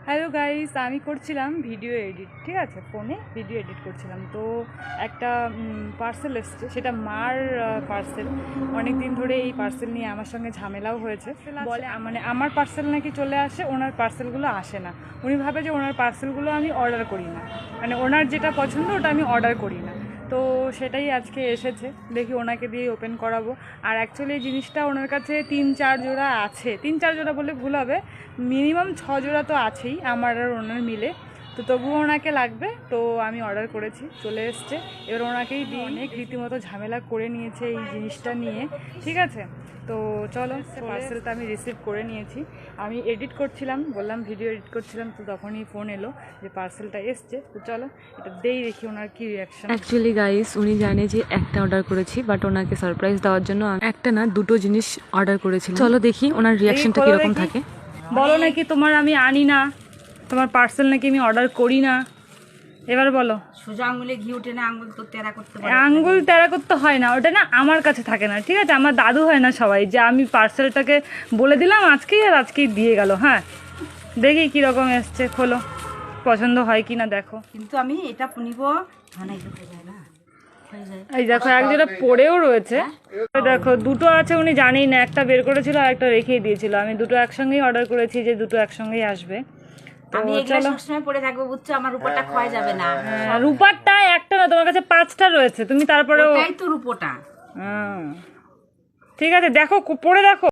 Hello guys, আমি করছিলাম video edit, ঠিক আছে, ফোনে ভিডিও এডিট করছিলাম। তো একটা পার্সেল এসছে, সেটা মার পার্সেল। অনেক দিন ধরে এই পার্সেল নিয়ে আমার সঙ্গে ঝামেলাও হয়েছে। বলে মানে আমার পার্সেল নাকি চলে আসে, ওনার পার্সেলগুলো আসে না। উনি ভাবে যে ওনার পার্সেলগুলো আমি অর্ডার করি না, মানে ওনার যেটা পছন্দ ওটা আমি অর্ডার করি না। তো সেটাই আজকে এসেছে, দেখি ওনাকে দিয়ে ওপেন করাবো। আর অ্যাকচুয়ালি এই জিনিসটা ওনার কাছে 3-4 জোড়া আছে, 3-4 জোড়া বলে ভুল হবে, মিনিমাম 6 জোড়া তো আছেই আমার আর ওনার মিলে। তো তবুও ওনাকে লাগবে, তো আমি অর্ডার করেছি, চলে এসছে। এবার ওনাকেই দিয়ে অনেক রীতিমতো ঝামেলা করে নিয়েছে এই জিনিসটা নিয়ে, ঠিক আছে। তো চলো, পার্সেলটা আমি রিসিভ করে নিয়েছি। আমি এডিট করছিলাম, বললাম ভিডিও এডিট করছিলাম, তো তখনই ফোন এলো যে পার্সেলটা এসছে। তো চলো এটা দেই, দেখি ওনার কী রিয়াকশন। অ্যাকচুয়ালি গাইস, উনি জানে যে একটা অর্ডার করেছি, বাট ওনাকে সারপ্রাইজ দেওয়ার জন্য একটা না দুটো জিনিস অর্ডার করেছি। চলো দেখি ওনার রিয়াকশনটা কীরকম থাকে। বলো নাকি তোমার আমি আনি না, তোমার পার্সেল নাকি আমি অর্ডার করি না, এবার বলো। সোজা আঙুলে ঘি ওঠে না, আঙুল তো তেরা করতে পারে। আঙ্গুল তেরা করতে হয় না, ওটা না আমার কাছে থাকে না, ঠিক আছে। আমার দাদু হয় না সবাই যে আমি পার্সেলটাকে বলে দিলাম আজকেই আর আজকেই দিয়ে গেল। হ্যাঁ, দেখি কীরকম এসছে, খোলো, পছন্দ হয় কি না দেখো। কিন্তু আমি এটা নিব না, হয়ে যায় না, হয়ে যায়। এই দেখো এক যেটা পড়েও রয়েছে, দেখো দুটো আছে, উনি জানেই না, একটা বের করেছিল আর একটা রেখেই দিয়েছিল। আমি দুটো একসঙ্গেই অর্ডার করেছি যে দুটো একসঙ্গেই আসবে। আমি এগুলো সবসময় পরে থাকবো, বুঝছো, আমার উপরটা ক্ষয় যাবে না। রূপারটা একটা না, তোমার কাছে 5টা রয়েছে, তুমি তারপরেও ওটাই তো রূপোটা। ঠিক আছে, দেখো পরে দেখো।